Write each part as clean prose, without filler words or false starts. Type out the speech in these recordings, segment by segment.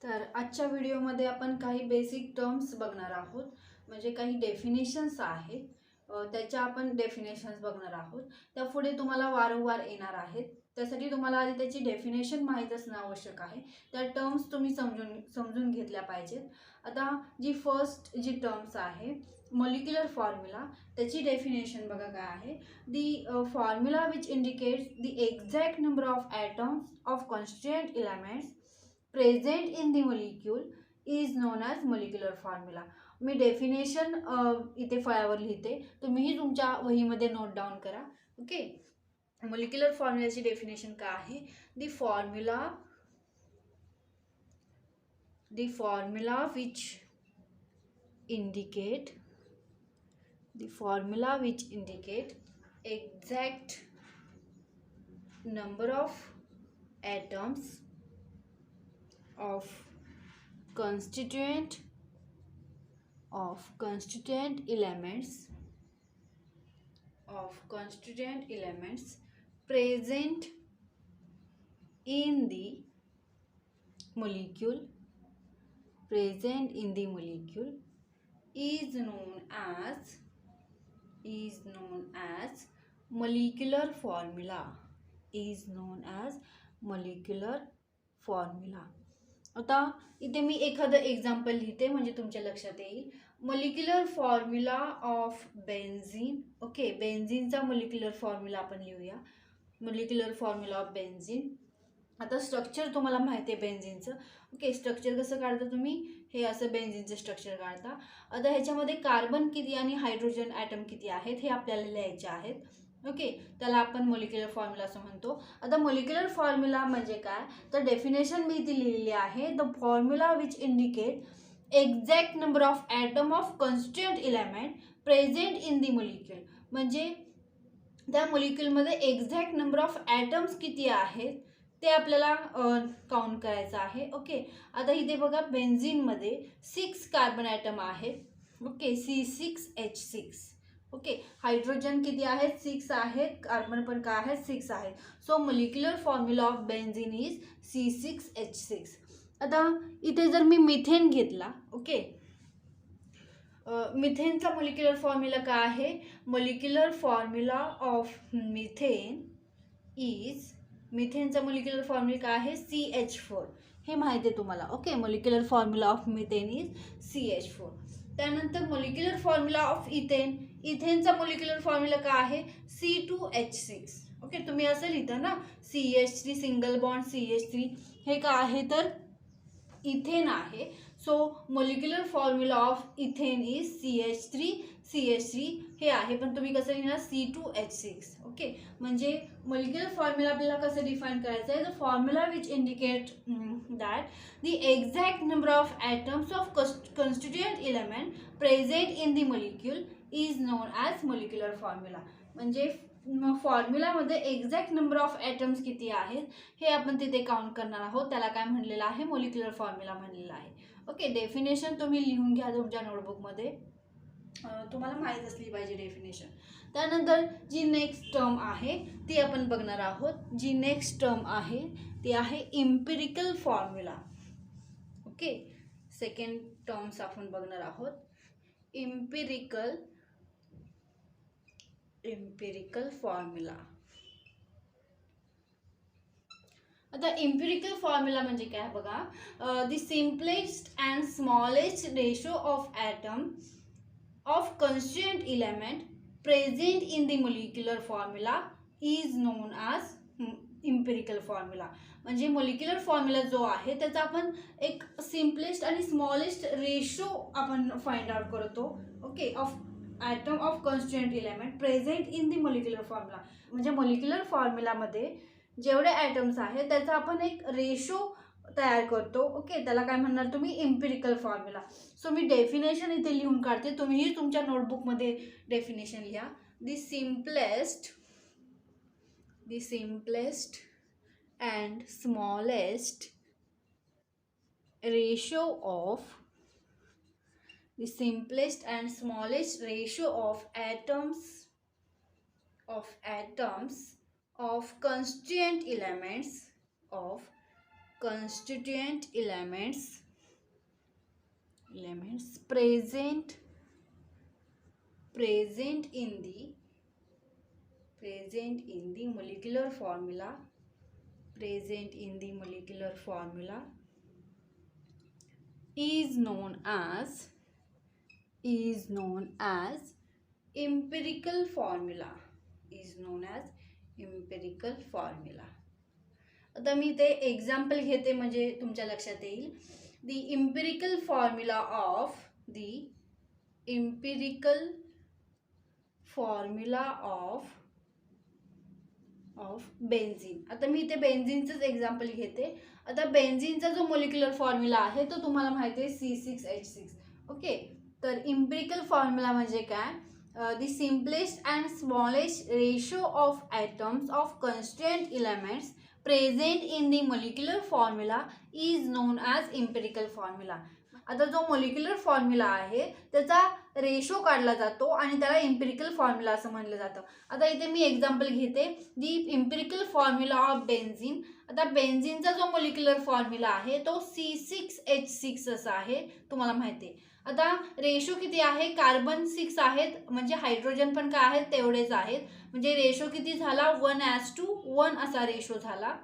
तर आजच्या व्हिडिओमध्ये आपण काही बेसिक टर्म्स बघणार आहोत. म्हणजे काही डेफिनेशन्स आहेत. त्याच्या आपण डेफिनेशन्स बघणार आहोत. त्या पुढे तुम्हाला वारंवार येणार आहेत. त्यासाठी तुम्हाला आधी त्याची डेफिनेशन माहीत असणं आवश्यक आहे. त्या टर्म्स तुम्ही समजून घेतल्या पाहिजेत. आता जी टर्म्स आहे मॉलिक्युलर फॉर्म्युला, त्याची डेफिनेशन बघा काय आहे. The formula which indicates the exact number of atoms of constituent elements present in the molecule is known as molecular formula. मी डेफिनेशन इथे फळ्यावर लिहिते, तुम्हीही तुमच्या वहीमध्ये नोट डाऊन करा. ओके. मॉलिक्युलर फॉर्म्युलाची डेफिनेशन काय आहे. The formula which indicate exact number of atoms of constituent elements present in the molecule is known as molecular formula. आता इथे मी एखादं एक्झाम्पल लिहिते म्हणजे तुमच्या लक्षात येईल. Molecular formula of benzene. Okay, बेन्झीनचा मॉलिक्युलर फॉर्म्युला आपण लिहूया. Molecular formula of benzene. आता स्ट्रक्चर तुम्हाला माहिती आहे बेन्झीनचं. ओके, स्ट्रक्चर कसं काढता तुम्ही, हे असं बेन्झीनचं स्ट्रक्चर काढता. आता ह्याच्यामध्ये कार्बन किती आणि हायड्रोजन ॲटम किती आहेत हे आपल्याला लिहायचे आहेत. ओके, त्याला आपण मॉलिक्युलर फॉर्म्युला असं म्हणतो. आता मॉलिक्युलर फॉर्म्युला म्हणजे काय, तर डेफिनेशन मी इथे लिहिलेली आहे. The formula which indicate exact number of atom of constituent element present in the molecule. म्हणजे त्या मॉलिक्यूलमध्ये एक्झॅक्ट नंबर ऑफ ॲटम्स किती आहेत ते आपल्याला काउंट करायचं आहे. ओके, आता इथे बघा बेन्झीनमध्ये 6 कार्बन ॲटम आहेत. Okay, C6H6. ओके, हायड्रोजन किती आहेत, 6 आहेत. कार्बन पण काय आहेत, 6 आहेत. So molecular formula of benzene is C6H6. आता इथे जर मी मिथेन घेतला, ओके, मिथेनचा मॉलिक्युलर फॉर्म्युला काय आहे. मॉलिक्युलर फॉर्म्युला ऑफ मिथेनचा मॉलिक्युलर फॉर्म्युला काय आहे, CH4. हे माहिती आहे तुम्हाला. Okay, molecular formula of methane is CH4. त्यानंतर मॉलिक्युलर फॉर्म्युला ऑफ इथेनचा मॉलिक्युलर फॉर्म्युला काय आहे, C2H6. ओके, तुम्ही असं लिहिता ना, CH3 सिंगल बॉन्ड CH3. हे काय आहे तर इथेन आहे. So molecular formula of ethane is CH3 हे आहे, पण तुम्ही कसं लिहिणार, C2H6. ओके, म्हणजे मॉलिक्युलर फॉर्म्युला आपल्याला कसं डिफाईन करायचं आहे. The formula which indicate that the exact number of atoms of constituent element present in the molecule is known as molecular formula. म्हणजे फॉर्म्युलामध्ये एक्झॅक्ट नंबर ऑफ ॲटम्स किती आहेत हे आपण तिथे काउंट करणार आहोत. त्याला काय म्हणलेलं आहे, मॉलिक्युलर फॉर्म्युला म्हणलेला आहे. ओके, डेफिनेशन तुम्ही लिहून घ्या तुमच्या नोटबुकमध्ये. तुम्हाला माहीत असली पाहिजे डेफिनेशन. त्यानंतर जी नेक्स्ट टर्म आहे ती आपण बघणार आहोत. जी नेक्स्ट टर्म आहे ती आहे empirical formula. Okay, second terms आपण बघणार आहोत. Empirical formula. आता इम्पिरिकल फॉर्म्युला म्हणजे काय बघा. The simplest and smallest ratio of atom of constituent element present in the molecular formula is known as empirical formula. म्हणजे मॉलिक्युलर फॉर्म्युला जो आहे त्याचा आपण एक सिम्पलेस्ट आणि स्मॉलेस्ट रेशो आपण फाइंड आउट करतो. Okay, of atom of constituent element present in the molecular formula. म्हणजे मॉलिक्युलर फॉर्म्युलामध्ये जेवढे ॲटम्स आहेत त्याचा आपण एक रेशो तयार करतो. ओके, त्याला काय म्हणणार तुम्ही, इम्पिरिकल फॉर्म्युला. सो मी डेफिनेशन इथे लिहून काढते, तुम्हीही तुमच्या नोटबुकमध्ये डेफिनेशन लिहा. The simplest and smallest ratio of atoms of constituent elements of constituent elements present in the molecular formula is known as empirical formula. आता मी ते एक्झाम्पल घेते म्हणजे तुमच्या लक्षात येईल. The empirical formula of benzene. आता मी इथे बेन्झीनचंच एक्झाम्पल घेते. आता बेन्झीनचा जो मोलिक्युलर फॉर्म्युला आहे तो तुम्हाला माहिती आहे C6H6. ओके, तर इम्पिरिकल फॉर्म्युला म्हणजे काय? The simplest and smallest ratio of atoms of constituent elements present in the molecular formula is known as empirical formula. आता जो मोलिक्युलर फॉर्म्युला आहे त्याचा रेशो काढला जातो आणि त्याला इम्पिरिकल फॉर्म्युला असं म्हणलं जातं. आता इथे मी एक्झाम्पल घेते, दी इम्पिरिकल फॉर्म्युला ऑफ बेन्झीन. आता बेन्झीनचा जो मोलिक्युलर फॉर्म्युला आहे तो C6H6 असा आहे, तुम्हाला माहिती आहे. आता रेशो किती आहे? कार्बन 6 आहेत, म्हणजे हायड्रोजन पण काय आहेत? तेवढेच आहेत. म्हणजे रेशो किती झाला? 1:1 असा रेशो झाला.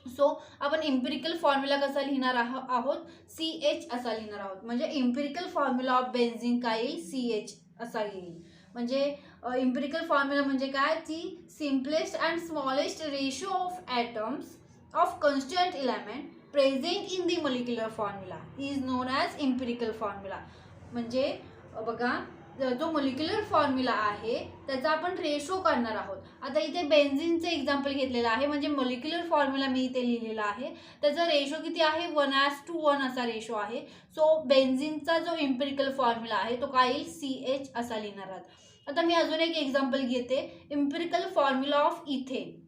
सो आपण इम्पिरिकल फॉर्म्युला कसा लिहिणार आहोत? CH असा लिहिणार आहोत. म्हणजे इम्पिरिकल फॉर्म्युला ऑफ बेन्झीन काय येईल? CH असा येईल. म्हणजे इम्पिरिकल फॉर्म्युला म्हणजे काय? ती simplest and smallest ratio of atoms of constituent element present in the molecular formula is known as empirical formula. म्हणजे बघा, जो मोलिक्युलर फॉर्म्युला आहे त्याचा आपण रेशो काढणार आहोत. आता इथे बेन्झीनचं एक्झाम्पल घेतलेलं आहे, म्हणजे मोलिक्युलर फॉर्म्युला मी इथे लिहिलेला आहे. त्याचा रेशो किती आहे? 1:1 असा रेशो आहे. सो बेन्झीनचा जो इम्पिरिकल फॉर्म्युला आहे तो काय येईल? CH असा लिहिणार आहात. आता मी अजून एक एक्झाम्पल घेते, empirical formula of ethane.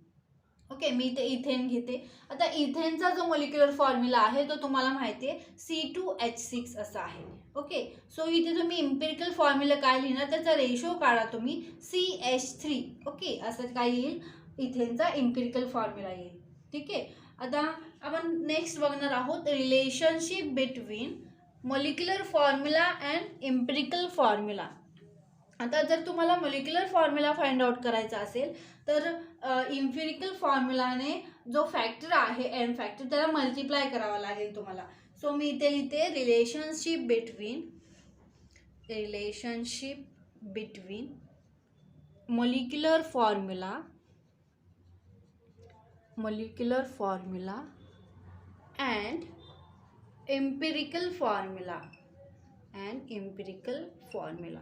Okay, मी इथे इथेन घेते. आता इथेनचा जो मोलिक्युलर फॉर्म्युला आहे तो तुम्हाला माहिती आहे C2H6 असा आहे. ओके, सो इथे तुम्ही इम्पिरिकल फॉर्म्युला काय लिहिणार? त्याचा रेशो काढा तुम्ही CH3. ओके, असं काय येईल? इथेनचा इम्पिरिकल फॉर्म्युला येईल. ठीक आहे. आता आपण नेक्स्ट बघणार आहोत relationship between molecular formula and empirical formula. आता जर तुम्हाला मोलिक्युलर फॉर्म्युला फाइंड आउट करायचा असेल तर इम्पिरिकल फॉर्म्युलाने जो फॅक्टर आहे एन फॅक्टर त्याला मल्टिप्लाय करावा लागेल तुम्हाला. सो मी इथे लिहिते relationship between molecular formula and empirical formula.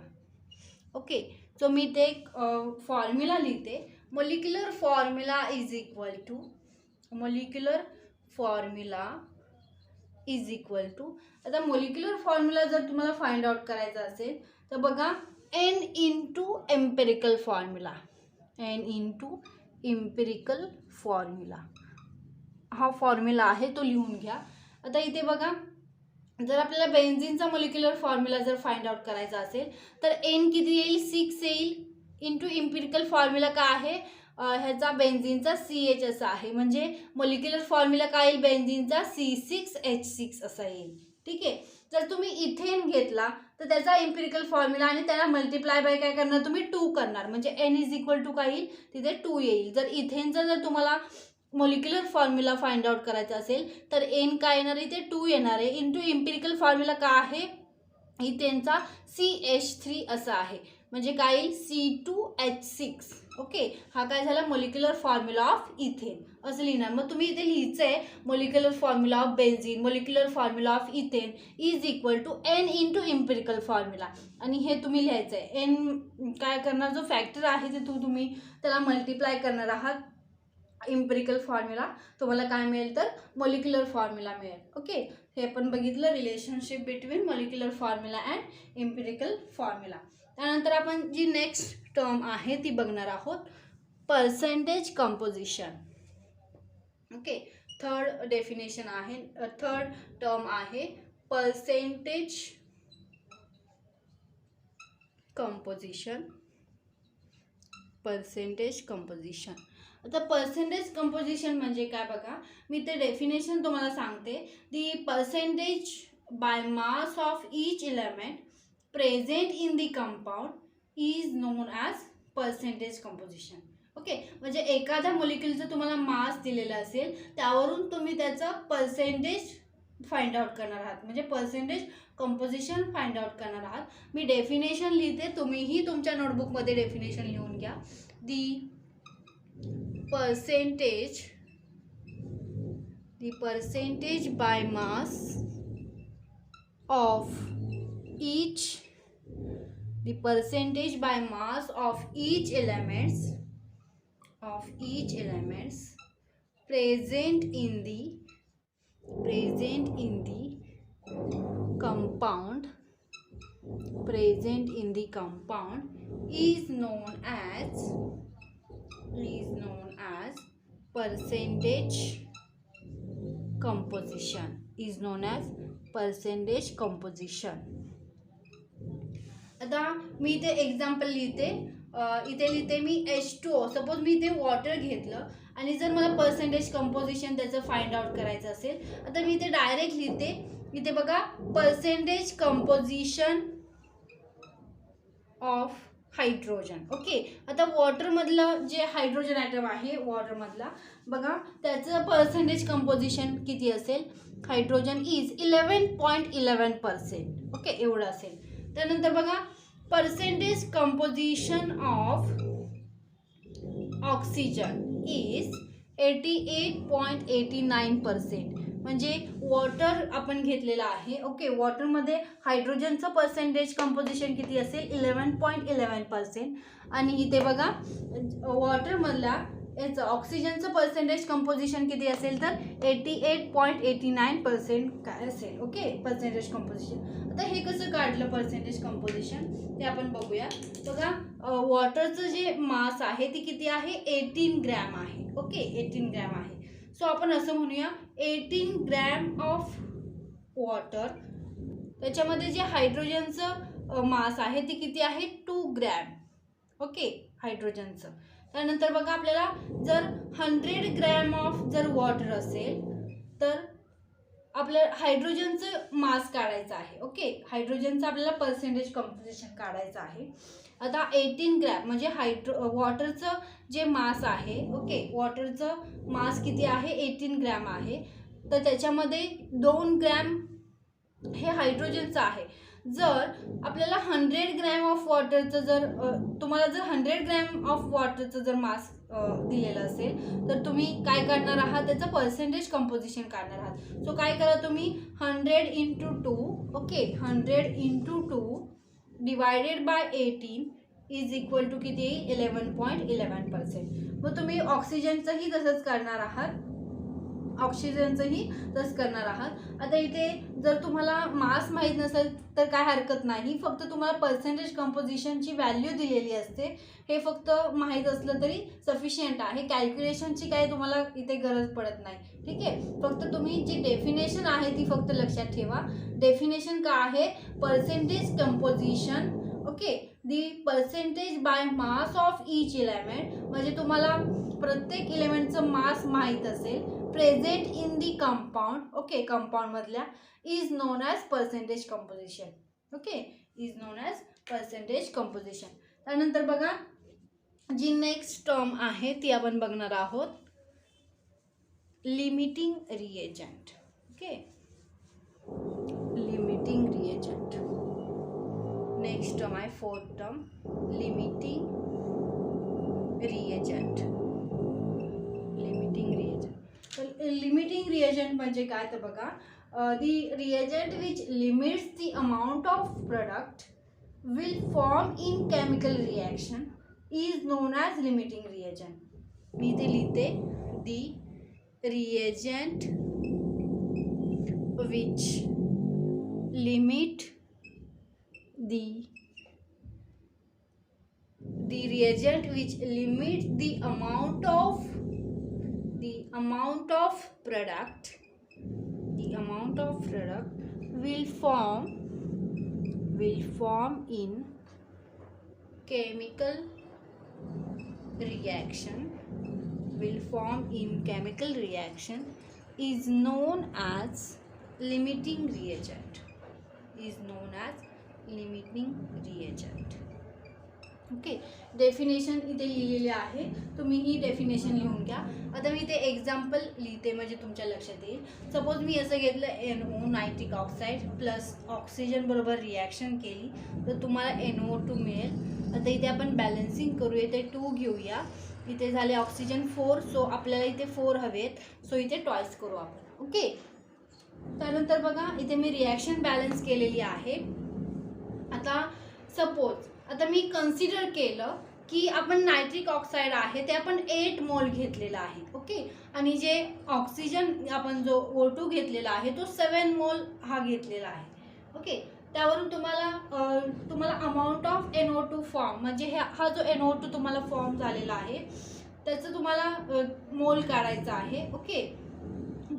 Okay, so मी ते एक फॉर्म्युला लिहिते. Molecular formula is equal to आता मोलिक्युलर फॉर्म्युला जर तुम्हाला फाइंड आउट करायचा असेल तर बघा, N इंटू एम्पिरिकल फॉर्म्युला हा फॉर्म्युला आहे तो लिहून घ्या. आता इथे बघा, जर आपल्याला बेन्झीनचा मोलिक्युलर फॉर्म्युला जर फाइंड आउट करायचा असेल तर N किती येईल? 6 येईल. इंटू इम्पिरिकल फॉर्म्युला काय आहे? ह्याचा बेन्झीनचा CH असा आहे. म्हणजे मोलिक्युलर फॉर्म्युला काय येईल? बेन्झीनचा C6H6 असा येईल. ठीक आहे. जर तुम्ही इथेन घेतला तर त्याचा इम्पिरिकल फॉर्म्युला आणि त्याला मल्टिप्लाय बाय काय करणार तुम्ही? 2 करणार. म्हणजे N इज इक्वल टू काय येईल? तिथे 2 येईल. जर इथेनचा जर तुम्हाला मोलिक्युलर फॉर्म्युला फाइंड आउट करायचा असेल तर N काय येणार आहे? ते 2 येणार आहे. इंटू इम्पिरिकल फॉर्म्युला काय आहे? इथेनचा CH3 असा आहे. म्हणजे काय येईल? C2H6. ओके, हा काय झाला? मोलिक्युलर फॉर्म्युला ऑफ इथेन असं लिहिणार. मग तुम्ही इथे लिहायचं आहे molecular formula of benzene, molecular formula of ethane is equal to N into empirical formula. आणि हे तुम्ही लिहायचं आहे. N काय करणार? जो फॅक्टर आहे ते तुम्ही त्याला मल्टिप्लाय करणार आहात. इम्पिरिकल फॉर्म्युला तुम्हाला काय मिळेल? तर मोलिक्युलर फॉर्म्युला मिळेल. ओके, हे आपण बघितलं relationship between molecular formula and empirical formula. त्यानंतर आपण जी नेक्स्ट टर्म आहे ती बघणार आहोत, percentage composition. Okay, third definition आहे, थर्ड टर्म आहे पर्सेंटेज कंपोजिशन. आता पर्सेंटेज कंपोजिशन म्हणजे काय बघा, मी ते डेफिनेशन तुम्हाला सांगते. The percentage by mass of each element present in the compound is known as percentage composition. Okay, म्हणजे एखाद्या मोलिक्युलचं तुम्हाला मास दिलेला असेल, त्यावरून तुम्ही त्याचं पर्सेंटेज फाइंड आउट करणार आहात, म्हणजे पर्सेंटेज कंपोजिशन फाइंड आउट करणार आहात. मी डेफिनेशन लिहिते, तुम्हीही तुमच्या नोटबुकमध्ये डेफिनेशन लिहून घ्या. दी percentage by mass of each elements present in the compound is known as percentage composition. आता मी इथे एक्झाम्पल लिहिते. इथे लिहिते मी H2O. सपोज मी इथे वॉटर घेतलं आणि जर मला पर्सेंटेज कंपोजिशन त्याचं फाइंड आउट करायचं असेल, आता मी इथे डायरेक्ट लिहिते. इथे बघा, percentage composition of hydrogen. Okay, आता वॉटरमधलं जे हायड्रोजन ॲटम आहे वॉटरमधला, बघा त्याचं पर्सेंटेज कंपोजिशन किती असेल. Hydrogen is 11.11%. ओके, एवढं असेल. त्यानंतर बघा, percentage composition of oxygen is 88.89%. म्हणजे वॉटर आपण घेतलेलं आहे. ओके, वॉटरमध्ये हायड्रोजनचं पर्सेंटेज कंपोजिशन किती असेल, 11.11%. आणि इथे बघा, वॉटरमधला याचं ऑक्सिजनचं पर्सेंटेज कंपोजिशन किती असेल, तर 88.89% काय असेल. Okay, percentage composition. आता हे कसं काढलं पर्सेंटेज कंपोजिशन ते आपण बघूया. बघा, वॉटरचं जे मास आहे ती किती आहे, 18 ग्रॅम आहे. ओके, 18 ग्रॅम आहे. सो आपण असं म्हणूया, 18 ग्रॅम ऑफ वॉटर, त्याच्यामध्ये जे हायड्रोजनचं मास आहे ती किती आहे, 2 ग्रॅम. ओके, हायड्रोजनचं. त्यानंतर बघा, आपल्याला जर 100 ग्रॅम ऑफ जर वॉटर असेल तर आपल्या हायड्रोजनचं मास काढायचं आहे. ओके, हायड्रोजनचं आपल्याला पर्सेंटेज कंपोजिशन काढायचं आहे. आता 18 ग्रॅम म्हणजे वॉटरचं जे मास आहे. ओके, वॉटरचं मास किती आहे, 18 ग्रॅम आहे. तर त्याच्यामध्ये 2 ग्रॅम हे हायड्रोजनचं आहे. जर आपल्याला 100 ग्रॅम ऑफ वॉटरचं जर तुम्हाला जर 100 ग्रॅम ऑफ वॉटरचं जर मास दिलेलं असेल, तर तुम्ही काय करणार आहात, त्याचं पर्सेंटेज कंपोजिशन काढणार आहात. सो काय करा तुम्ही, 100 × 2. Okay, 100 × 2 divided by 18 is equal to किती येईल, 11.11%. मग तुम्ही ऑक्सिजनचंही तसंच करणार आहात. आता इथे जर तुम्हाला मास माहीत नसेल तर काय हरकत नाही, फक्त तुम्हाला पर्सेंटेज कंपोजिशनची व्हॅल्यू दिलेली असते. हे फक्त माहीत असलं तरी सफिशियंट आहे. कॅल्क्युलेशनची काही तुम्हाला इथे गरज पडत नाही. ठीक आहे, फक्त तुम्ही जी डेफिनेशन आहे ती फक्त लक्षात ठेवा. डेफिनेशन काय आहे, percentage composition. Okay, the percentage by mass of each element, म्हणजे तुम्हाला प्रत्येक एलिमेंटचं मास माहीत असेल, present in the compound. Okay, कंपाऊंडमधल्या, is known as percentage composition. Okay, is known as percentage composition. त्यानंतर बघा, जी नेक्स्ट टर्म आहे ती आपण बघणार आहोत, limiting reagent. Okay, limiting reagent. Next term आहे 4th term, limiting reagent. Limiting reagent म्हणजे काय, तर बघा, the reagent which limits the amount of product will form in chemical reaction is known as limiting reagent. मी इथे लिहिते, the reagent which limit the reagent which limits the amount of product will form in chemical reaction will form in chemical reaction is known as limiting reagent. Is known as limiting reagent. Okay, definition इथे लिहिलेली आहे, तुम्ही ही definition लिहून घ्या. आता मी इथे example लिहिते म्हणजे तुमच्या लक्षात येईल. सपोज मी असं घेतलं NO nitric oxide plus oxygen बरोबर रिॲक्शन केली तर तुम्हाला NO2 मिळेल. आता इथे आपण बॅलन्सिंग करूया, इथे 2 घेऊया, इथे झाले ऑक्सिजन 4, सो आपल्याला इथे 4 हवेत, सो इथे टॉईस करू आपण. ओके, त्यानंतर बघा इथे मी रिॲक्शन बॅलन्स केलेली आहे. आता सपोज आता मी कन्सिडर केलं की आपण नायट्रिक ऑक्साईड आहे ते आपण 8 मोल घेतलेला आहे. ओके, आणि जे ऑक्सिजन आपण जो O2 घेतलेला आहे तो 7 मोल हा घेतलेला आहे. ओके, त्यावरून तुम्हाला अमाऊंट ऑफ NO2 फॉर्म म्हणजे हा जो NO2 तुम्हाला फॉर्म झालेला आहे त्याचं तुम्हाला मोल काढायचा आहे. ओके,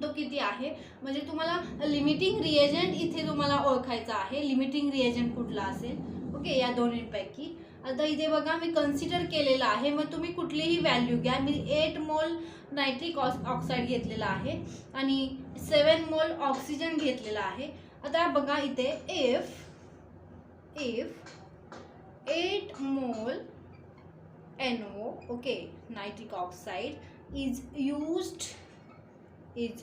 तो किती आहे म्हणजे तुम्हाला लिमिटिंग रिएजंट इथे तुम्हाला ओळखायचा आहे. लिमिटिंग रिएजंट कुठला असेल. ओके, या दोन्हींपैकी. आता इथे बघा मी कन्सिडर केलेलं आहे, मग तुम्ही कुठलीही व्हॅल्यू घ्या. मी 8 मोल नायट्रिक ऑक्साईड घेतलेला आहे आणि 7 मोल ऑक्सिजन घेतलेला आहे. आता बघा इथे इफ 8 मोल NO okay nitric oxide is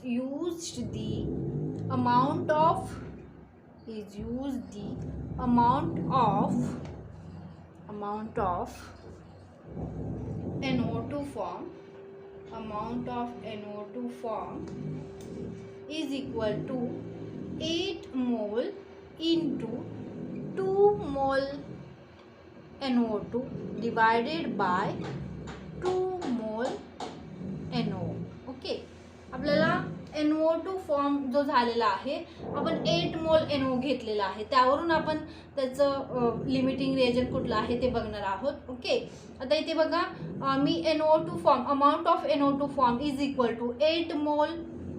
used the amount of NO2 form is equal to 8 mole into 2 mole NO2 divided by 2 mole NO. Okay, आपल्याला NO2 फॉर्म जो झालेला आहे आपण 8 मोल NO घेतलेला आहे, त्यावरून आपण त्याचं लिमिटिंग रिएजंट कुठलं आहे ते बघणार आहोत. ओके, आता इथे बघा मी NO2 form amount of NO2 form is equal to 8 mole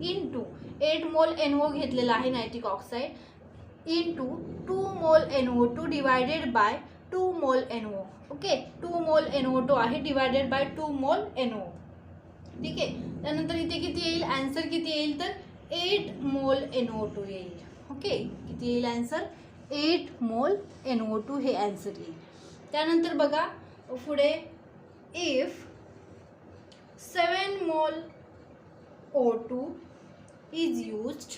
into 8 मोल NO घेतलेला आहे नायट्रिक ऑक्साईड इंटू 2 मोल NO2 डिवायडेड बाय 2 मोल NO. ओके, 2 मोल NO2 आहे डिवायडेड बाय 2 मोल NO. ठीक आहे, त्यानंतर इथे किती येईल आन्सर किती येईल तर 8 मोल NO2 येईल. ओके, किती येईल आन्सर 8 मोल NO2 हे आन्सर येईल. त्यानंतर बघा पुढे इफ 7 मोल O2 is used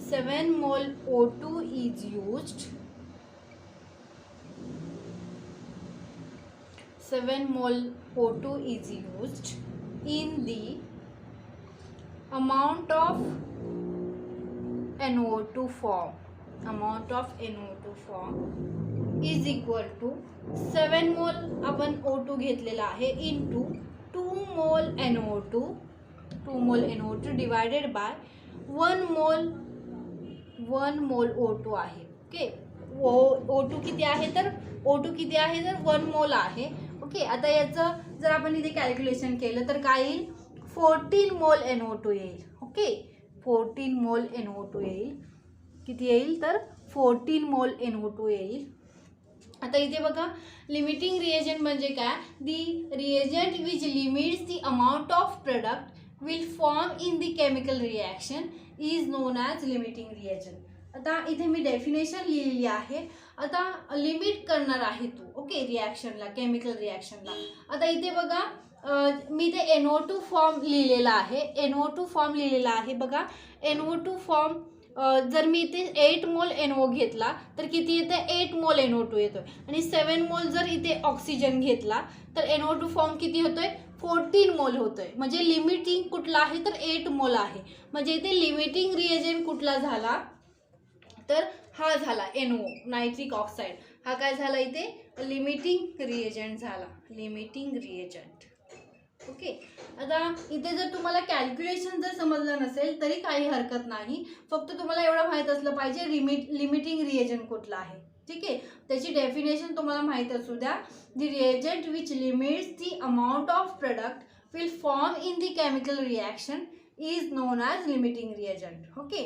7 मोल O2 is used 7 मोल O2 is used in the amount of NO2 form is equal to 7 मोल आपण O2 घेतलेला आहे इंटू 2 मोल NO2 डिवायडेड बाय 1 मोल O2 आहे. ओके, O2 किती आहे तर 1 मोल आहे. ओके, आता याचं जर आपण इथे कॅल्क्युलेशन केलं तर काय येईल 14 मोल NO2 येईल. ओके, 14 मोल NO2 येईल. किती येईल तर 14 मोल NO2 येईल. आता इथे बघा लिमिटिंग रिएजंट म्हणजे काय, the reagent which limits the amount of product will form in the chemical reaction is known as limiting reagent. आता इथे मी डेफिनेशन लिहिलेली आहे. आता लिमिट करणार आहे तू. Okay, रिॲक्शनला chemical रिॲक्शनला. आता इथे बघा मी ते NO2 फॉर्म लिहिलेला आहे. बघा NO2 फॉर्म जर मी इथे 8 मोल NO घेतला तर किती येते 8 मोल NO2 येतोय आणि 7 मोल जर इथे ऑक्सिजन घेतला तर NO2 फॉर्म किती होतोय 14 मोल होतोय. म्हणजे लिमिटिंग कुठला आहे तर 8 मोल आहे. म्हणजे इथे लिमिटिंग रिएजंट कुठला झाला तर हा झाला NO नायट्रिक ऑक्साईड. हा काय झाला इथे लिमिटिंग रिएजंट झाला. ओके, आता इथे जर तुम्हाला कॅल्क्युलेशन जर समजलं नसेल तरी काही हरकत नाही, फक्त तुम्हाला एवढं माहीत असलं पाहिजे लिमिटिंग रिएजंट कुठला आहे. ठीक आहे, त्याची डेफिनेशन तुम्हाला माहीत असू द्या. The reagent which limits the amount of product will form in the chemical reaction is known as limiting reagent. Okay,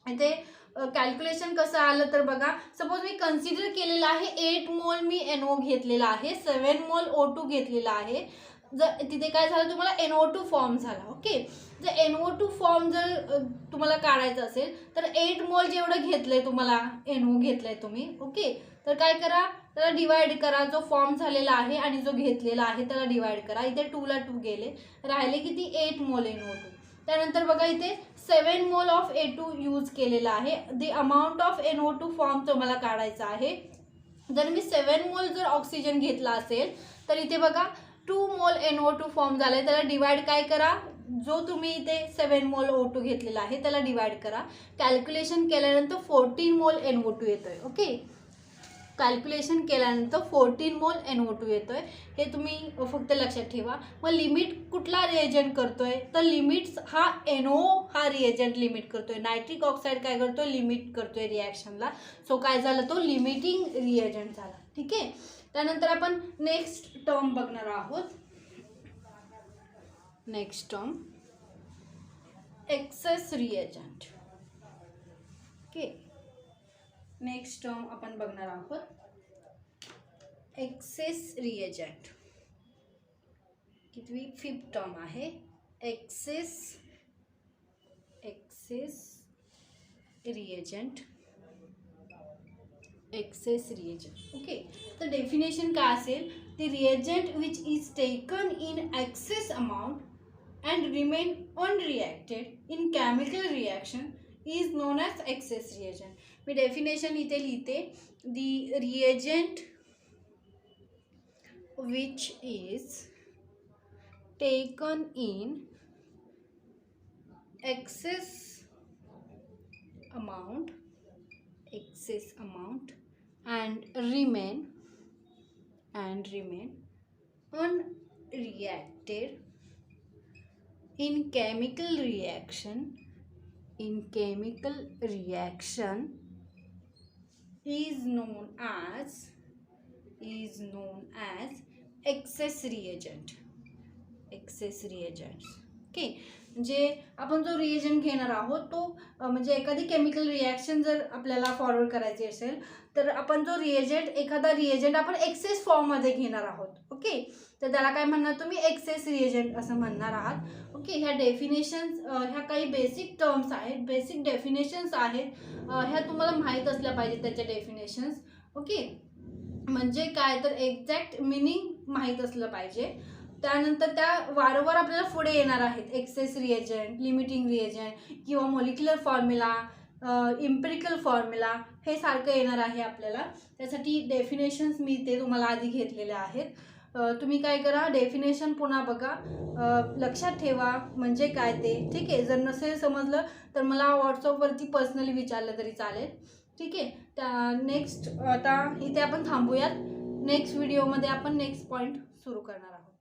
इथे कॅल्क्युलेशन कसं आलं तर बघा सपोज मी कन्सिडर केलेलं आहे 8 मोल मी NO घेतलेला आहे, 7 मोल O2 घेतलेला आहे जर तिथे काय झालं तुम्हाला NO2 फॉर्म झाला. ओके, जर NO2 फॉर्म जर तुम्हाला काढायचं असेल तर 8 मोल जेवढं घेतलंय तुम्हाला NO घेतलंय तुम्ही. ओके, तर काय करा, त्याला डिवाइड करा. जो फॉर्म झालेला आहे आणि जो घेतलेला आहे त्याला डिवाइड करा. इथे 2 ला 2 गेले, राहिले किती 8 मोल NO2. त्यानंतर बघा इथे 7 मोल ऑफ A2 यूज केलेला आहे. The amount of NO2 form तुम्हाला काढायचा आहे. जर मी 7 मोल जर ऑक्सिजन घेतला असेल तर इथे बघा 2 मोल NO2 फॉर्म झाले. त्याला डिवाइड काय करा, जो तुम्ही इथे 7 मोल O2 घेतलेला आहे त्याला डिवाइड करा. कॅल्क्युलेशन केल्यानंतर 14 मोल NO2 येतोय. ओके, कॅल्क्युलेशन केल्यानंतर 14 मोल NO2 येतोय. हे तुम्ही फक्त लक्षात ठेवा. मग लिमिट कुठला रिएजंट करतोय, तर लिमिट्स हा NO हा रिएजंट लिमिट करतोय. नायट्रिक ऑक्साईड काय करतोय, लिमिट करतोय रिॲक्शनला. सो काय झालं, तो लिमिटिंग रिएजंट झाला. ठीक आहे, त्यानंतर आपण नेक्स्ट टर्म बघणार आहोत. Next term excess reagent. Okay, next term आपण बघणार आहोत एक्सेस रिएजंट. कितवी 5th टर्म आहे excess reagent. Excess reagent. Okay, तर डेफिनेशन काय असेल, the reagent which is taken in excess amount and remain unreacted in chemical reaction is known as excess reagent. मी definition इथे लिहिते. The reagent which is taken in excess amount and remain unreacted in chemical reaction is known as excess reagents. Okay, म्हणजे आपण जो reagent घेणार आहोत तो म्हणजे एखादी केमिकल रिॲक्शन जर आपल्याला फॉरवर्ड करायची असेल तर आपण जो एखादा रिएजंट आपण एक्सेस फॉर्ममध्ये घेणार आहोत. ओके, तर त्याला काय म्हणणार तुम्ही, एक्सेस रिएजंट असं म्हणणार आहात. ओके, ह्या डेफिनेशन्स, ह्या काही बेसिक टर्म्स आहेत, बेसिक डेफिनेशन्स आहेत, ह्या तुम्हाला माहीत असल्या पाहिजेत त्याच्या डेफिनेशन्स. ओके, म्हणजे काय तर एक्झॅक्ट मिनिंग माहीत असलं पाहिजे. त्यानंतर त्या वारंवार आपल्याला पुढे येणार आहेत. एक्सेस रिएजंट, लिमिटिंग रिएजंट किंवा मॉलिक्युलर फॉर्म्युला, इम्पिरिकल फॉर्म्युला हे सारखं येणार आहे आपल्याला. त्यासाठी डेफिनेशन्स मी ते तुम्हाला आधी घेतलेले आहेत. तुम्ही काय करा, डेफिनेशन पुन्हा बघा, लक्षात ठेवा म्हणजे काय ते. ठीक आहे, जर नसेल समजलं तर मला व्हॉट्सअपवरती पर्सनली विचारलं तरी चालेल. ठीक आहे, त्या नेक्स्ट आता इथे आपण थांबूयात. नेक्स्ट व्हिडिओमध्ये आपण नेक्स्ट पॉईंट सुरू करणार आहोत.